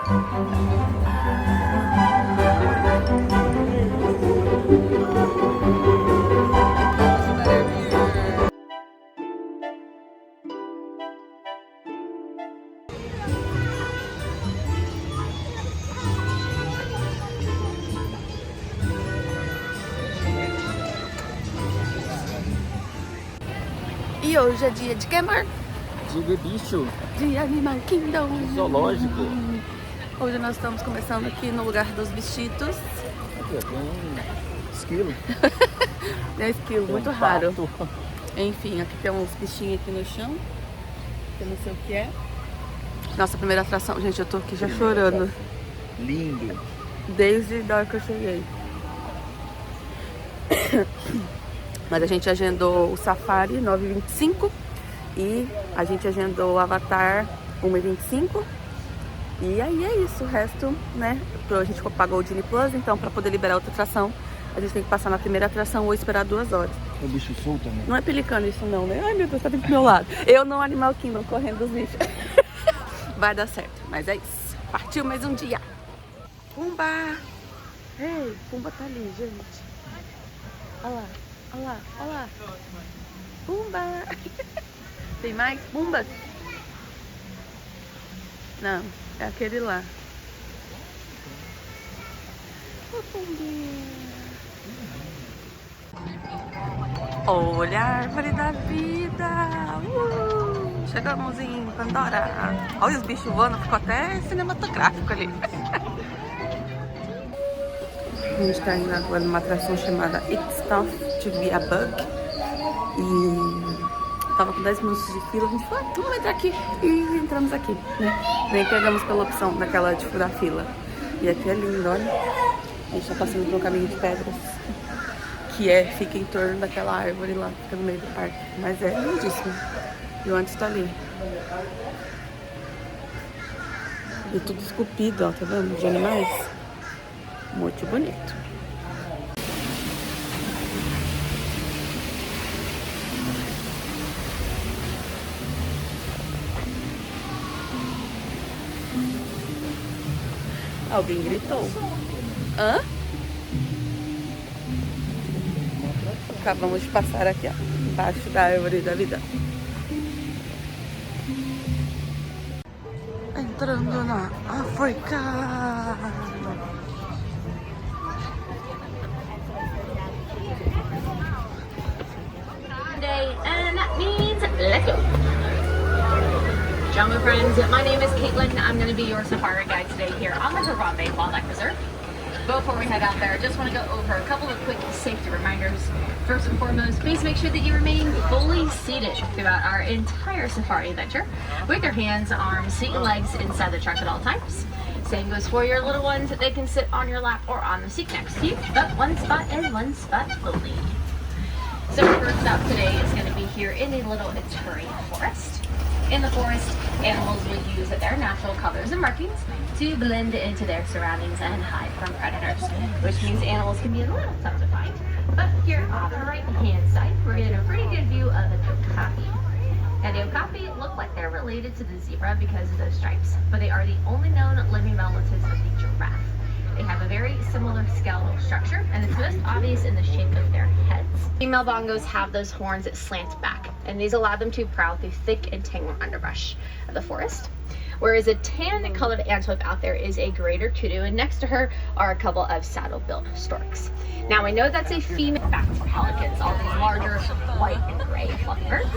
E hoje é dia de que, amor? Dia de bicho. De Animal Kingdom. Zoológico. Hoje nós estamos começando aqui no lugar dos bichitos. Aqui, ó, tem um esquilo. É esquilo, Tem muito um raro. pato. Enfim, aqui tem uns bichinhos aqui no chão. Que eu não sei o que é. Nossa primeira atração, gente, eu tô aqui já chorando. Lindo. Desde a hora que eu cheguei. Mas a gente agendou o Safari 9h25 e a gente agendou o Avatar 1h25. E aí é isso, o resto, né? A gente pagou o Disney Plus, então pra poder liberar outra atração, a gente tem que passar na primeira atração ou esperar 2 horas. É o bicho solto, né? Não é pelicano isso não, né? Ai meu Deus, tá vindo pro meu lado. Eu no Animal Kingdom, correndo dos bichos. Vai dar certo, mas é isso. Partiu mais um dia. Pumba! Ei, Pumba tá ali, gente. Olha lá. Olha lá, olha lá. Pumba! Tem mais Pumbas? Não, é aquele lá. Ô, Pumbinha. Olha a árvore da vida! Chegamos em Pandora. Olha os bichos voando, ficou até cinematográfico ali. A gente tá indo agora numa atração chamada It's Tough to be a Bug. E tava com 10 minutos de fila, a gente falou, vamos entrar aqui. E entramos aqui, né? Nem pegamos pela opção daquela de furar fila. E aqui é lindo, olha. A gente tá passando por um caminho de pedras. Que fica em torno daquela árvore lá, fica no meio do parque. Mas é lindíssimo. E o antes tá ali. E tudo esculpido, ó, tá vendo? De animais. Muito bonito. Alguém gritou. Hã? Acabamos de passar aqui, ó, embaixo da árvore da vida. Entrando na África. And that means let's go. Ciao, my friends. My name is Caitlin. I'm going to be your safari guide today here on the Harambe Wildlife Reserve. Before we head out there, I just want to go over a couple of quick safety reminders. First and foremost, please make sure that you remain fully seated throughout our entire safari adventure, with your hands, arms, feet, and legs inside the truck at all times. Same goes for your little ones. They can sit on your lap or on the seat next to you, but one spot and one spot only. So our first stop today is going to be here in the little Ituri forest. In the forest, animals will use their natural colors and markings to blend into their surroundings and hide from predators, which means animals can be a little tough to find. But here on the right-hand side, we're getting a pretty good view of the okapi. Now the okapi look like they're related to the zebra because of those stripes, but they are the only known living relatives of the giraffe. They have a very similar skeletal structure, and it's most obvious in the shape of their heads. Female bongos have those horns that slant back, and these allow them to prowl through thick and tangled underbrush of the forest. Whereas a tan-colored antelope out there is a greater kudu, and next to her are a couple of saddle-billed storks. Now we know that's a female back for pelicans, all these larger white and gray fluffy birds.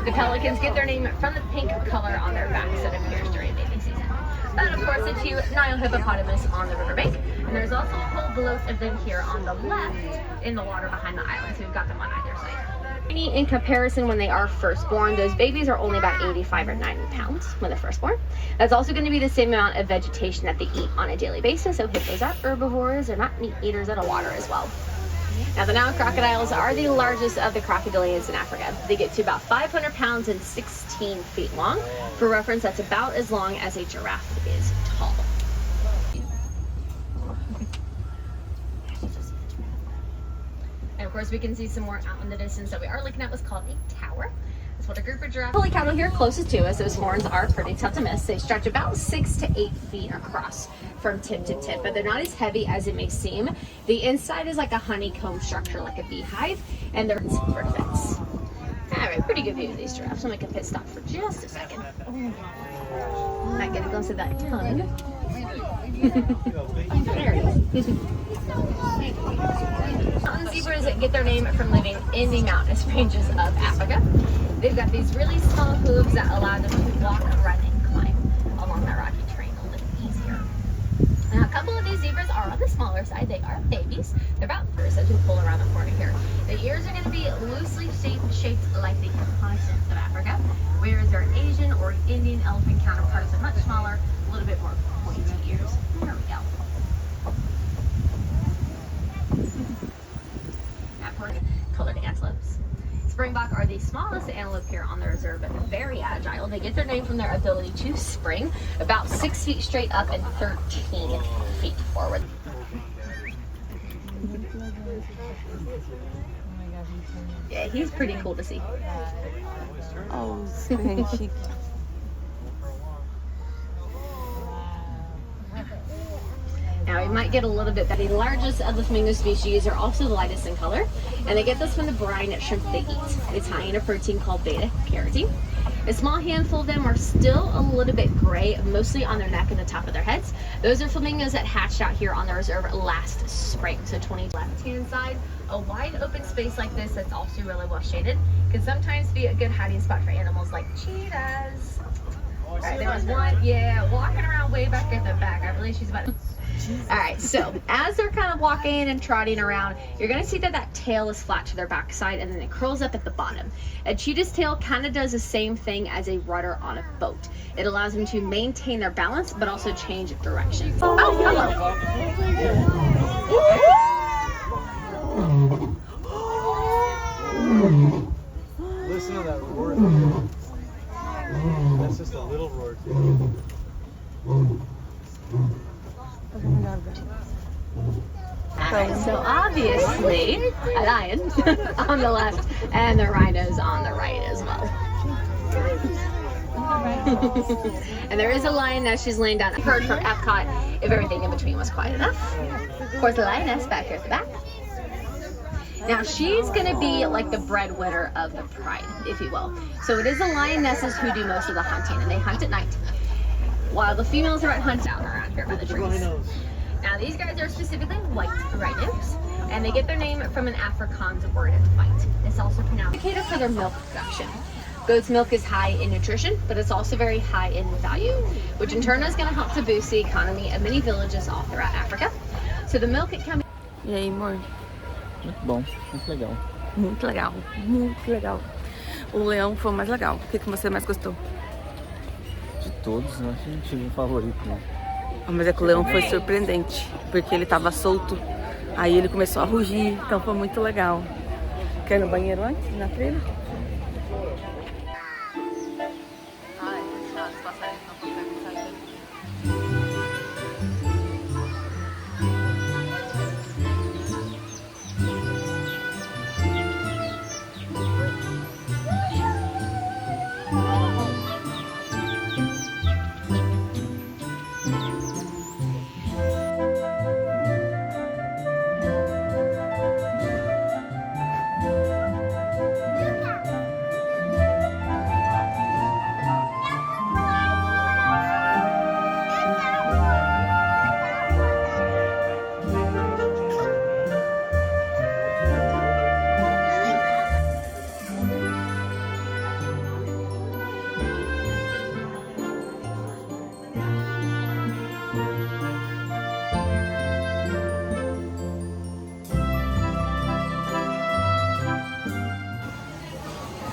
The pelicans get their name from the pink color on their backs that appears during mating season. But of course, the 2 Nile hippopotamus on the riverbank, and there's also a whole bloat of them here on the left in the water behind the island, so we've got them on either side. In comparison, when they are first born, those babies are only about 85 or 90 pounds when they're first born. That's also going to be the same amount of vegetation that they eat on a daily basis, so hippos are herbivores, they're not meat eaters out of water as well. Now the Nile crocodiles are the largest of the crocodilians in Africa. They get to about 500 pounds and 16 feet long. For reference, that's about as long as a giraffe is tall. And of course we can see some more out in the distance that we are looking at what's called a tower. As what a group of giraffes. Holy cattle here closest to us, those horns are pretty tough to miss. They stretch about 6 to 8 feet across from tip to tip, but they're not as heavy as it may seem. The inside is like a honeycomb structure, like a beehive, and they're super defense. All right, pretty good view of these giraffes. I'll make a pit stop for just a second. Might get a glimpse of that tongue. There it is. Mountain zebras get their name from living in the mountainous ranges of Africa. They've got these really small hooves that allow them to walk, run, and climb along that rocky terrain a little easier. Now, a couple of these zebras are on the smaller side. They are babies. They're about first as we pull around the corner here. The ears are going to be loosely shaped like the continent of Africa, whereas their Asian or Indian elephant counterparts are much smaller, a little bit more pointy ears. There we go. Colored antelopes. Springbok are the smallest antelope here on the reserve, but they're very agile. They get their name from their ability to spring about 6 feet straight up and 13 feet forward. Yeah, he's pretty cool to see. Oh, squishy. Now, we might get a little bit better. The largest of the flamingo species are also the lightest in color, and they get this from the brine shrimp they eat. It's high in a protein called beta carotene. A small handful of them are still a little bit gray, mostly on their neck and the top of their heads. Those are flamingos that hatched out here on the reserve last spring. So 20 left-hand side, a wide open space like this that's also really well shaded can sometimes be a good hiding spot for animals like cheetahs. All right, there was one, yeah, walking around way back at the back. I believe she's about to... All right, so as they're kind of walking and trotting around, you're going to see that that tail is flat to their backside and then it curls up at the bottom. A cheetah's tail kind of does the same thing as a rudder on a boat. It allows them to maintain their balance but also change direction. Oh, hello. Listen to that roar. That's just a little roar. Alright, so obviously a lion on the left and the rhinos on the right as well. And there is a lion now, she's laying down. I've heard from Epcot if everything in between was quiet enough. Of course, the lioness back here at the back. Now she's gonna be like the breadwinner of the pride, if you will. So it is the lionesses who do most of the hunting, and they hunt at night, while the females are at hunt down around here by the trees. Now these guys are specifically white rhinos, and they get their name from an Afrikaans word, white. It's also pronounced indicator for their milk production. Goat's milk is high in nutrition, but it's also very high in value, which in turn is going to help to boost the economy of many villages all throughout Africa. So the milk it can be... E aí, amor? Muito bom, muito legal. Muito legal, muito legal. O leão foi o mais legal. O que você mais gostou? De todos, eu acho que não tive um favorito, né? Ah, mas é que o leão foi surpreendente, porque ele tava solto, aí ele começou a rugir, então foi muito legal. Quer ir no banheiro antes, na trilha?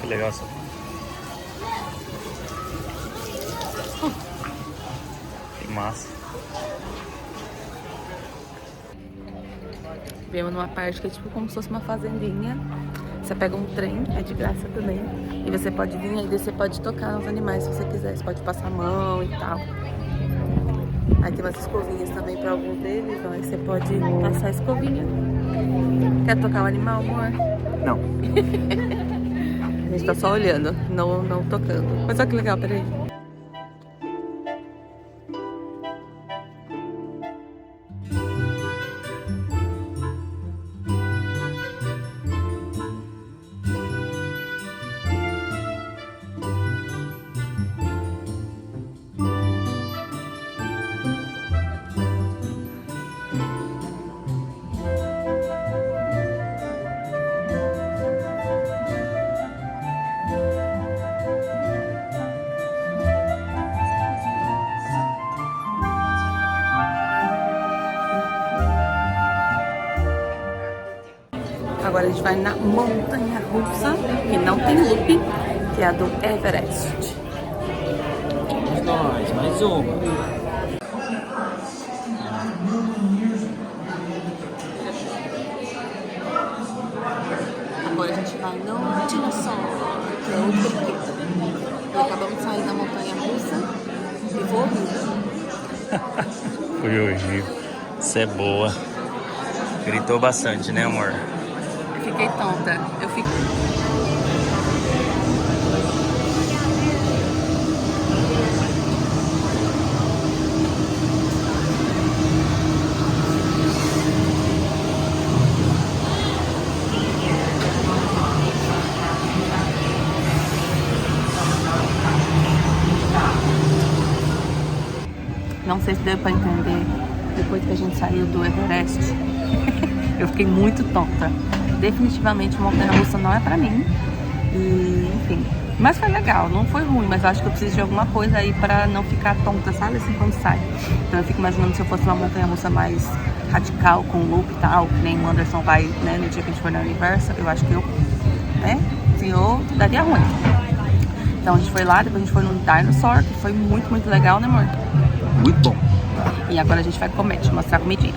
Que legal essa. Que massa. Viemos numa parte que é tipo como se fosse uma fazendinha. Você pega um trem, é de graça também. E você pode vir aí, você pode tocar nos animais se você quiser. Você pode passar a mão e tal. Aí tem umas escovinhas também para alguns deles. Então aí você pode passar a escovinha. Quer tocar o animal, amor? Não. gente tá só olhando, não tocando. Mas olha que legal, peraí. Agora a gente vai na montanha russa, que não tem loop, que é a do Everest. Nós, mais uma. Agora a gente vai no dinossauro, que é outro brinquedo. E acabamos de sair da montanha russa e vou horrível. Foi horrível. Isso é boa. Gritou bastante, né, amor? Eu fiquei tonta. Eu fiquei... Não sei se deu pra entender, depois que a gente saiu do Everest, eu fiquei muito tonta. Definitivamente montanha-russa não é pra mim. E, enfim, mas foi legal, não foi ruim, mas eu acho que eu preciso de alguma coisa aí pra não ficar tonta, sabe, assim, quando sai. Então eu fico imaginando se eu fosse uma montanha-russa mais radical, com loop e tal, que nem o Anderson vai, né, no dia que a gente for na Universal, eu acho que eu, né, se eu daria ruim. Então a gente foi lá, depois a gente foi no Dinosaur, que foi muito, muito legal, né, amor? Muito bom. E agora a gente vai comer, deixa eu mostrar a comidinha.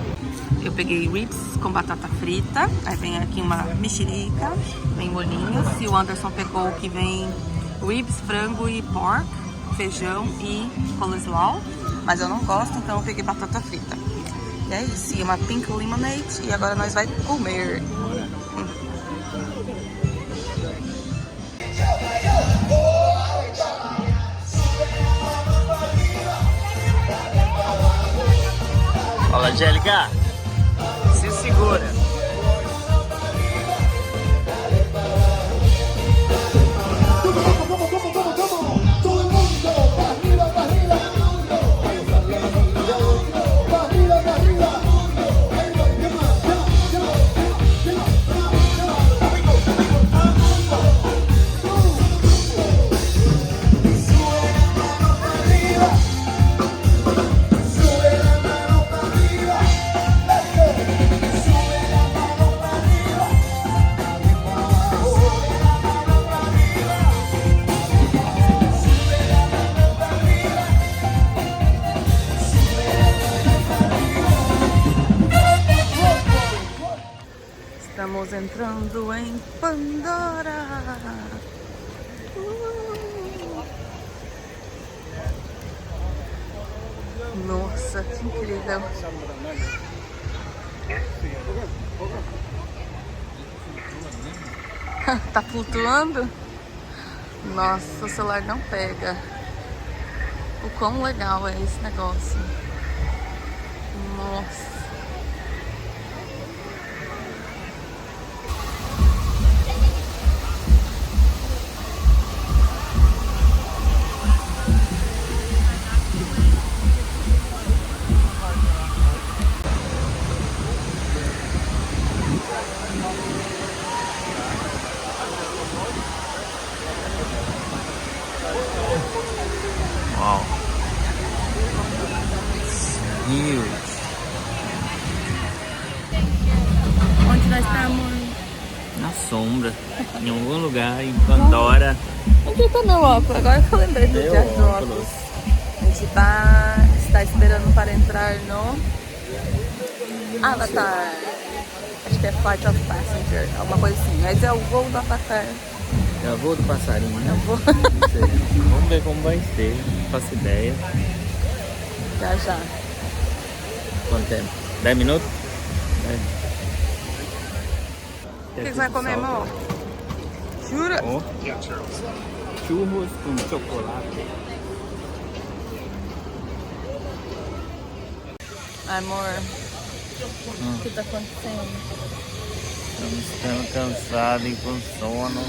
Eu peguei ribs com batata frita, aí vem aqui uma mexerica, vem bolinhos, e o Anderson pegou o que vem ribs, frango e pork, feijão e coleslaw, mas eu não gosto, então eu peguei batata frita. E é isso, e uma pink lemonade, e agora nós vai comer. Fala, Angélica. Se segura. Estamos entrando em Pandora. Nossa, que incrível. Tá flutuando? Nossa, o celular não pega. O quão legal é esse negócio. Nossa. Uau. Deus. Onde nós estamos? Na sombra. Em algum lugar em Pandora. Onde tá meu óculos? Agora que eu lembrei do Meu viagem do óculos. óculos. A gente está esperando para entrar no Avatar. Acho que é Flight of Passenger, alguma coisa assim. Mas é o voo do Avatar. É o voo do passarinho, né? É o voo. Não sei. Vamos ver como vai ser. Não faço ideia. Já já. Quanto tempo? 10 minutos? O que você vai comer, amor? Jura? Ó, churros com chocolate. Amor, o que tá acontecendo? Estamos ficando cansados e com sono.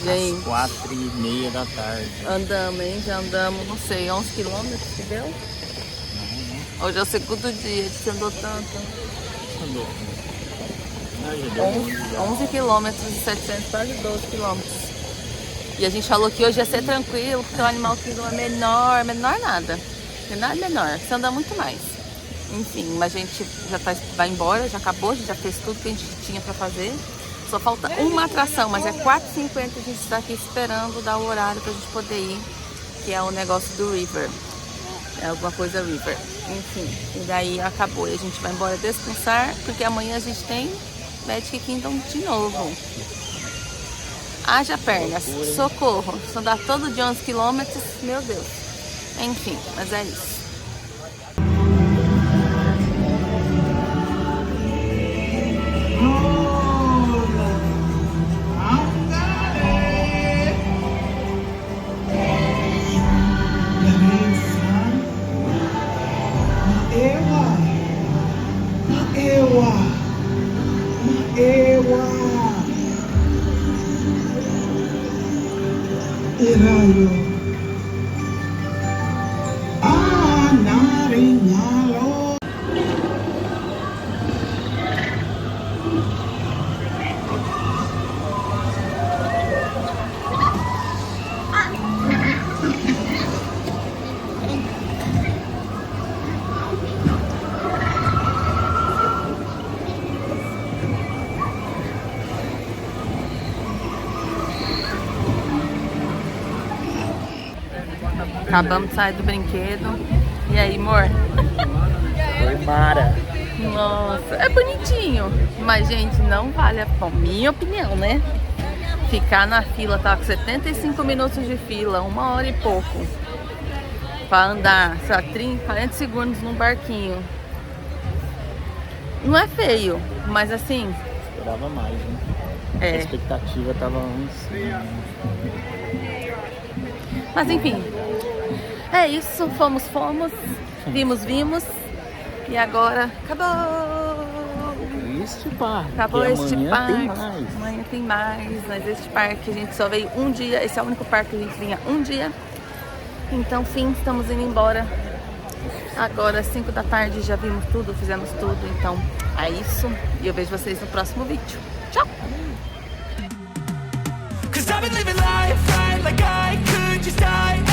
Gente, Às 4h30 da tarde. andamos, hein? Já andamos, não sei, 11 quilômetros, que deu? Hoje é o segundo dia, a gente andou tanto. Andou. 11 quilômetros e 700, quase 12 quilômetros. E a gente falou que hoje ia ser tranquilo, porque o Animal Kingdom é menor nada. Menor, você anda muito mais. Enfim, mas a gente já vai embora, já acabou, a gente já fez tudo que a gente tinha pra fazer. Só falta uma atração, mas é 4h50, a gente está aqui esperando dar o horário pra gente poder ir, que é o negócio do River. É alguma coisa River. Enfim, e daí acabou. E a gente vai embora descansar, porque amanhã a gente tem Magic Kingdom de novo. Haja pernas, socorro. Se andar todo de 11 quilômetros, meu Deus. Enfim, mas é isso. Acabamos de sair do brinquedo. E aí, amor? Foi mara. Nossa, é bonitinho. Mas, gente, não vale a pena. Minha opinião, né? Ficar na fila, tá com 75 minutos de fila, 1h e pouco. Pra andar, sei lá, 30, 40 segundos num barquinho. Não é feio, mas assim... Esperava mais, né? A É. expectativa tava uns... Mas enfim, é isso, fomos, vimos, e agora acabou! Este parque. Acabou este amanhã parque, tem mais. amanhã tem mais, mas este parque a gente só veio um dia, esse é o único parque que a gente vinha um dia, então fim, estamos indo embora, agora às 5 da tarde já vimos tudo, fizemos tudo, então é isso, e eu vejo vocês no próximo vídeo, tchau! Cause I've been living life right like I could just die